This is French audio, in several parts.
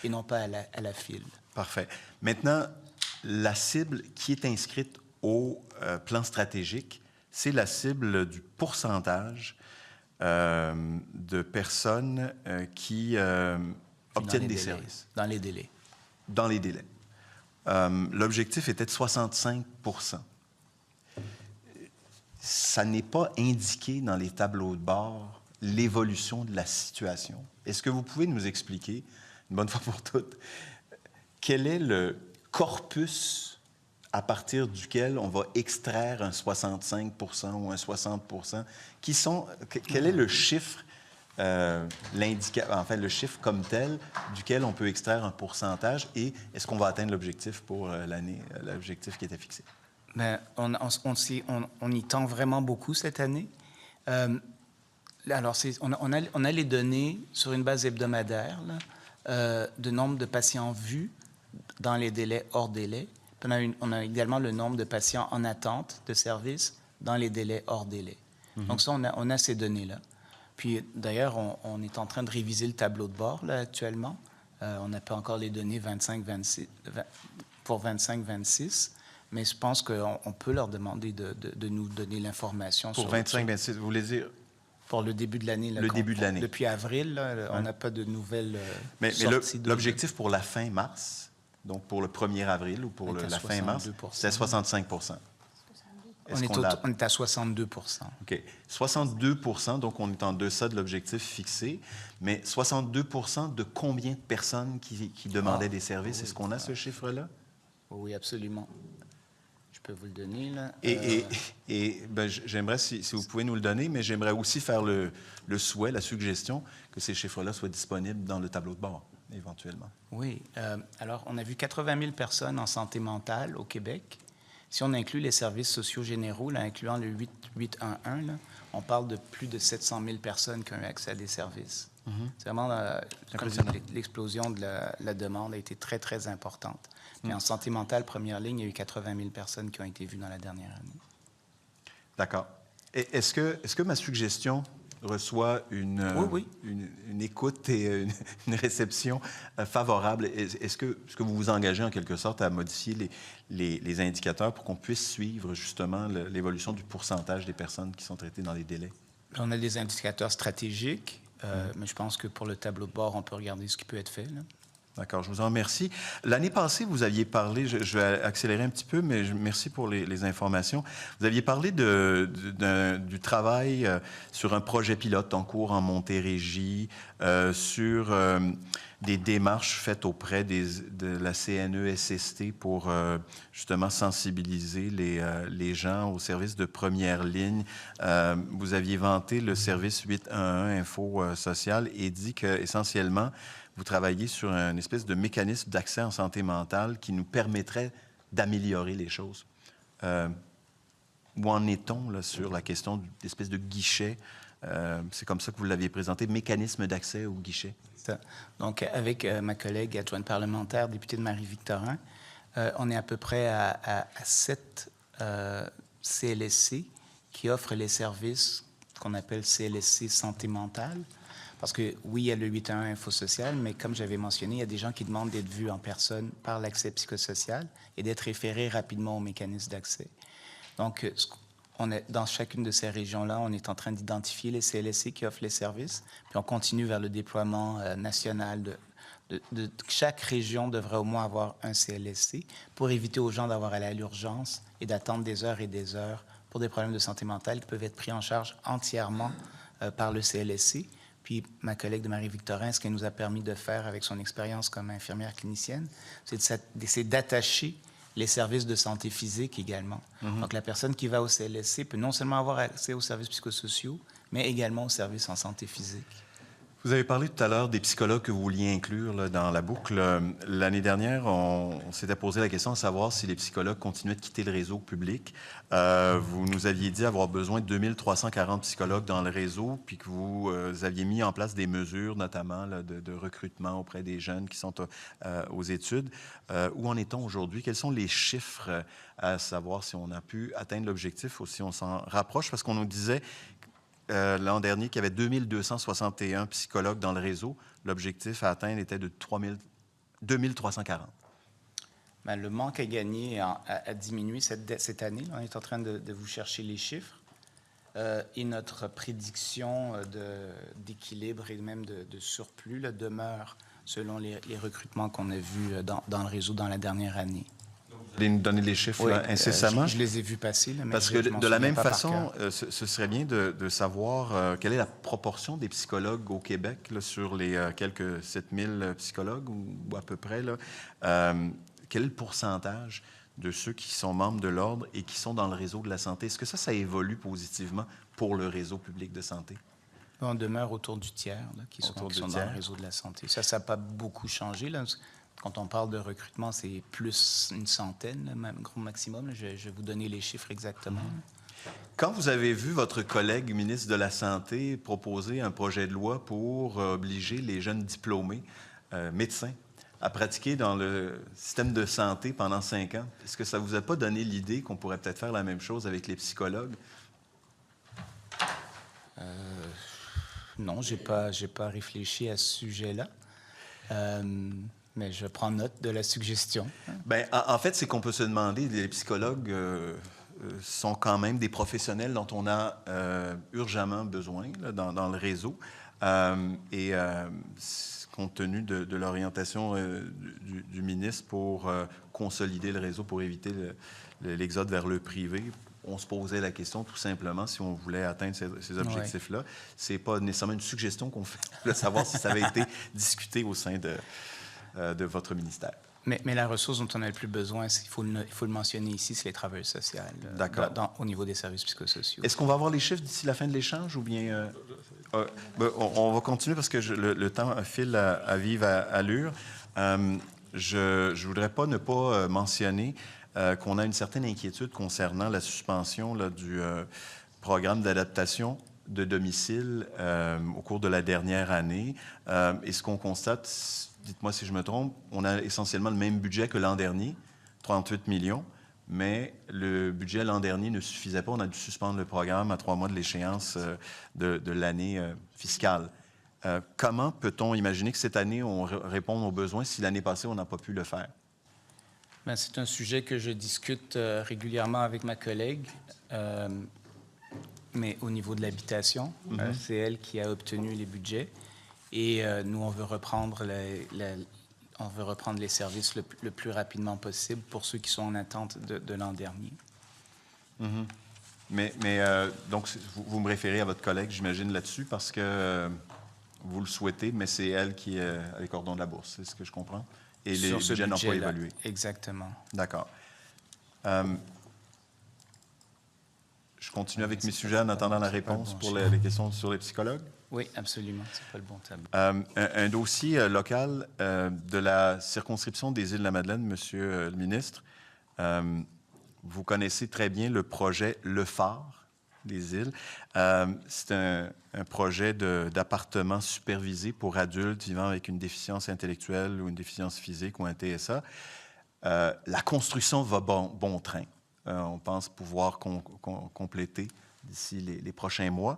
et non pas à la file. Parfait. Maintenant, la cible qui est inscrite au plan stratégique, c'est la cible du pourcentage de personnes qui obtiennent des services. Dans les délais. Dans les délais. L'objectif était de 65 %. Ça n'est pas indiqué dans les tableaux de bord l'évolution de la situation. Est-ce que vous pouvez nous expliquer, une bonne fois pour toutes, quel est le corpus à partir duquel on va extraire un 65 % ou un 60 %? Quel est le chiffre, le chiffre comme tel, duquel on peut extraire un pourcentage, et est-ce qu'on va atteindre l'objectif pour l'année, l'objectif qui était fixé? Bien, on y tend vraiment beaucoup cette année. Alors, on a les données sur une base hebdomadaire là, de nombre de patients vus dans les délais hors délai. On a également le nombre de patients en attente de service dans les délais hors délai. Donc ça, on a ces données-là. Puis d'ailleurs, on est en train de réviser le tableau de bord là, actuellement. On n'a pas encore les données 25-26, mais je pense qu'on peut leur demander de nous donner l'information. Pour 25-26, vous voulez dire? Pour le début de l'année. Le début de l'année. Depuis avril, là, on n'a pas de nouvelles sorties. Mais l'objectif pour la fin mars, donc pour le 1er avril ou pour la fin mars, c'est 65 %. On est à 62 %. OK. 62 %, donc on est en deçà de l'objectif fixé. Mais 62 % de combien de personnes qui demandaient des services? Oui, est-ce qu'on a ce chiffre-là? Oui, absolument. Je peux vous le donner, là. Ben, j'aimerais, si vous pouvez nous le donner, mais j'aimerais aussi faire le souhait, la suggestion que ces chiffres-là soient disponibles dans le tableau de bord, éventuellement. Oui. Alors, on a vu 80 000 personnes en santé mentale au Québec. Si on inclut les services sociaux généraux, là, incluant le 811, là, on parle de plus de 700 000 personnes qui ont eu accès à des services. C'est vraiment, comme l'explosion de la demande a été très, très importante. Mais en santé mentale, première ligne, il y a eu 80 000 personnes qui ont été vues dans la dernière année. D'accord. Est-ce que ma suggestion reçoit une écoute et une réception favorable? Est-ce que vous vous engagez en quelque sorte à modifier les indicateurs pour qu'on puisse suivre justement l'évolution du pourcentage des personnes qui sont traitées dans les délais? On a des indicateurs stratégiques, mais je pense que pour le tableau de bord, on peut regarder ce qui peut être fait, là. D'accord, je vous en remercie. L'année passée, vous aviez parlé, je vais accélérer un petit peu, mais merci pour les informations. Vous aviez parlé du travail sur un projet pilote en cours en Montérégie, sur des démarches faites auprès de la CNESST pour justement sensibiliser les gens aux services de première ligne. Vous aviez vanté le service 811 Info Social et dit qu'essentiellement, vous travaillez sur une espèce de mécanisme d'accès en santé mentale qui nous permettrait d'améliorer les choses. Où en est-on là, sur la question d'espèce de guichet? C'est comme ça que vous l'aviez présenté, mécanisme d'accès au guichet. Ça. Donc, avec ma collègue adjointe parlementaire, députée de Marie-Victorin, on est à peu près à 7 CLSC qui offrent les services qu'on appelle CLSC santé mentale. Parce que, oui, il y a le 811 Info Social, mais comme j'avais mentionné, il y a des gens qui demandent d'être vus en personne par l'accès psychosocial et d'être référés rapidement au mécanisme d'accès. Donc, dans chacune de ces régions-là, on est en train d'identifier les CLSC qui offrent les services, puis on continue vers le déploiement national chaque région devrait au moins avoir un CLSC pour éviter aux gens d'avoir à aller à l'urgence et d'attendre des heures et des heures pour des problèmes de santé mentale qui peuvent être pris en charge entièrement par le CLSC. Puis ma collègue de Marie-Victorin, ce qu'elle nous a permis de faire avec son expérience comme infirmière clinicienne, c'est d'attacher les services de santé physique également. Donc la personne qui va au CLSC peut non seulement avoir accès aux services psychosociaux, mais également aux services en santé physique. Vous avez parlé tout à l'heure des psychologues que vous vouliez inclure là, dans la boucle. L'année dernière, on s'était posé la question de savoir si les psychologues continuaient de quitter le réseau public. Vous nous aviez dit avoir besoin de 2340 psychologues dans le réseau, puis que vous aviez mis en place des mesures, notamment là, de recrutement auprès des jeunes qui sont aux études. Où en est-on aujourd'hui? Quels sont les chiffres à savoir si on a pu atteindre l'objectif ou si on s'en rapproche? Parce qu'on nous disait l'an dernier qu'il y avait 2261 psychologues dans le réseau. L'objectif à atteindre était de 2340. Bien, le manque à gagner a diminué cette année. On est en train de vous chercher les chiffres. Et notre prédiction d'équilibre et même de surplus là, demeure selon les recrutements qu'on a vus dans le réseau dans la dernière année. Vous allez nous donner les chiffres là, incessamment? Je les ai vus passer. Là, mais parce que de la même façon, par ce serait bien de savoir quelle est la proportion des psychologues au Québec là, sur les quelques 7000 psychologues ou à peu près. Là, quel est le pourcentage de ceux qui sont membres de l'Ordre et qui sont dans le réseau de la santé? Est-ce que ça évolue positivement pour le réseau public de santé? On demeure autour du tiers là, qui sont dans le réseau de la santé. Ça n'a pas beaucoup changé. Là. Quand on parle de recrutement, c'est plus une centaine, là, même gros maximum. Là. Je vais vous donner les chiffres exactement. Quand vous avez vu votre collègue ministre de la Santé proposer un projet de loi pour obliger les jeunes diplômés médecins à pratiquer dans le système de santé pendant 5 ans, est-ce que ça ne vous a pas donné l'idée qu'on pourrait peut-être faire la même chose avec les psychologues? Non, j'ai pas réfléchi à ce sujet-là. Mais je prends note de la suggestion. Bien, en fait, c'est qu'on peut se demander, les psychologues sont quand même des professionnels dont on a urgemment besoin là, dans le réseau. Compte tenu de l'orientation du ministre pour consolider le réseau, pour éviter l'exode vers le privé, on se posait la question tout simplement si on voulait atteindre ces objectifs-là. Ouais. Ce n'est pas nécessairement une suggestion qu'on fait, de savoir si ça avait été discuté au sein de votre ministère. Mais la ressource dont on a le plus besoin, il faut le mentionner ici, c'est les travailleurs sociaux, au niveau des services psychosociaux. Est-ce qu'on va avoir les chiffres d'ici la fin de l'échange ou bien... on va continuer parce que le temps file à vive allure. Je ne voudrais pas ne pas mentionner qu'on a une certaine inquiétude concernant la suspension là, du programme d'adaptation de domicile au cours de la dernière année. Et ce qu'on constate, dites-moi si je me trompe, on a essentiellement le même budget que l'an dernier, 38 millions, mais le budget l'an dernier ne suffisait pas. On a dû suspendre le programme à 3 mois de l'échéance de l'année fiscale. Comment peut-on imaginer que cette année, on réponde aux besoins si l'année passée, on n'a pas pu le faire? Bien, c'est un sujet que je discute régulièrement avec ma collègue, mais au niveau de l'habitation, c'est elle qui a obtenu les budgets. Et nous, on veut reprendre les services le plus rapidement possible pour ceux qui sont en attente de l'an dernier. Mais donc, vous me référez à votre collègue, j'imagine, là-dessus, parce que vous le souhaitez, mais c'est elle qui a les cordons de la bourse, c'est ce que je comprends? Et les budgets n'ont pas évolué. Exactement. D'accord. Je continue avec mes sujets en attendant la réponse pour les questions sur les psychologues. Oui, absolument. C'est pas le bon tableau. Un dossier local de la circonscription des Îles-de-la-Madeleine, Monsieur le ministre. Vous connaissez très bien le projet Le Phare des Îles. C'est un projet d'appartement supervisé pour adultes vivant avec une déficience intellectuelle ou une déficience physique ou un TSA. La construction va bon train. On pense pouvoir compléter d'ici les prochains mois.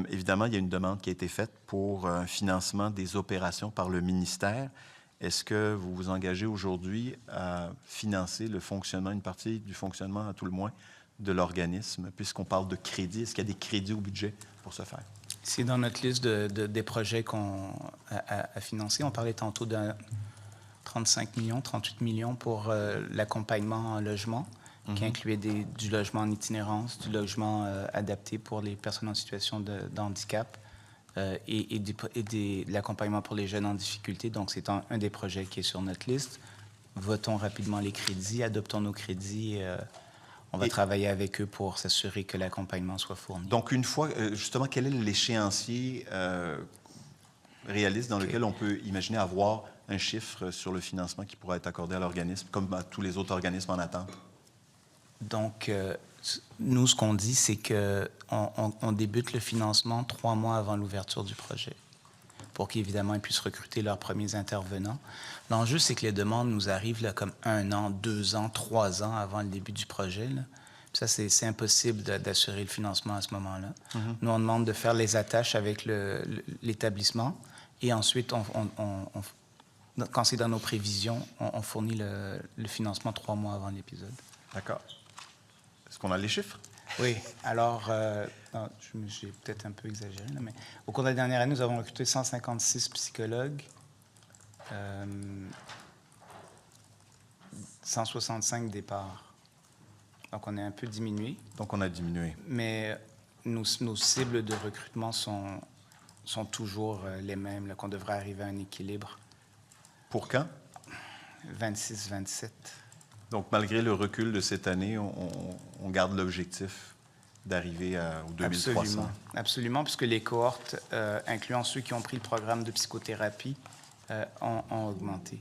Évidemment, il y a une demande qui a été faite pour un financement des opérations par le ministère. Est-ce que vous vous engagez aujourd'hui à financer le fonctionnement, une partie du fonctionnement, à tout le moins, de l'organisme, puisqu'on parle de crédit? Est-ce qu'il y a des crédits au budget pour ce faire? C'est dans notre liste des projets qu'on a financés. On parlait tantôt de 35 millions, 38 millions pour l'accompagnement en logement, qui incluait du logement en itinérance, du logement adapté pour les personnes en situation de handicap et de l'accompagnement pour les jeunes en difficulté. Donc, c'est un des projets qui est sur notre liste. Votons rapidement les crédits, adoptons nos crédits. On va travailler avec eux pour s'assurer que l'accompagnement soit fourni. Donc, une fois, justement, quel est l'échéancier réaliste dans lequel on peut imaginer avoir un chiffre sur le financement qui pourra être accordé à l'organisme, comme à tous les autres organismes en attente? Donc, nous, ce qu'on dit, c'est qu'on débute le financement 3 mois avant l'ouverture du projet pour qu'évidemment, ils puissent recruter leurs premiers intervenants. L'enjeu, c'est que les demandes nous arrivent là, comme 1 an, 2 ans, 3 ans avant le début du projet. Là. Ça, c'est impossible d'assurer le financement à ce moment-là. Nous, on demande de faire les attaches avec l'établissement et ensuite, quand c'est dans nos prévisions, on fournit le financement 3 mois avant l'épisode. D'accord. Est-ce qu'on a les chiffres? Oui. Alors, j'ai peut-être un peu exagéré, là, mais au cours de la dernière année, nous avons recruté 156 psychologues, 165 départs. Donc, on est un peu diminué. Donc, on a diminué. Mais nos cibles de recrutement sont toujours les mêmes, là, qu'on devrait arriver à un équilibre. Pour quand? 26-27. Donc, malgré le recul de cette année, on garde l'objectif d'arriver au 2300. Absolument. Absolument, puisque les cohortes, incluant ceux qui ont pris le programme de psychothérapie, ont augmenté.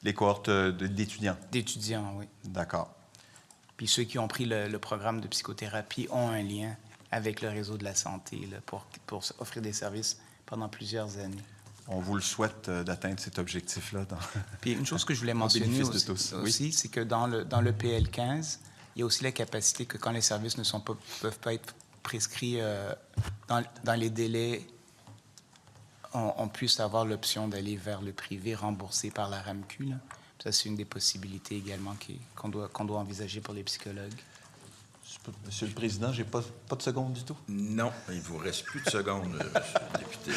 Les cohortes d'étudiants? D'étudiants, oui. D'accord. Puis ceux qui ont pris le programme de psychothérapie ont un lien avec le réseau de la santé là, pour offrir des services pendant plusieurs années. On vous le souhaite d'atteindre cet objectif-là. Puis une chose que je voulais mentionner aussi, c'est que dans le PL15, il y a aussi la capacité que quand les services ne peuvent pas être prescrits dans les délais, on puisse avoir l'option d'aller vers le privé remboursé par la RAMQ. Là. Ça, c'est une des possibilités également qu'on doit envisager pour les psychologues. Monsieur le Président, j'ai pas de seconde du tout. Non, il vous reste plus de secondes, monsieur le député.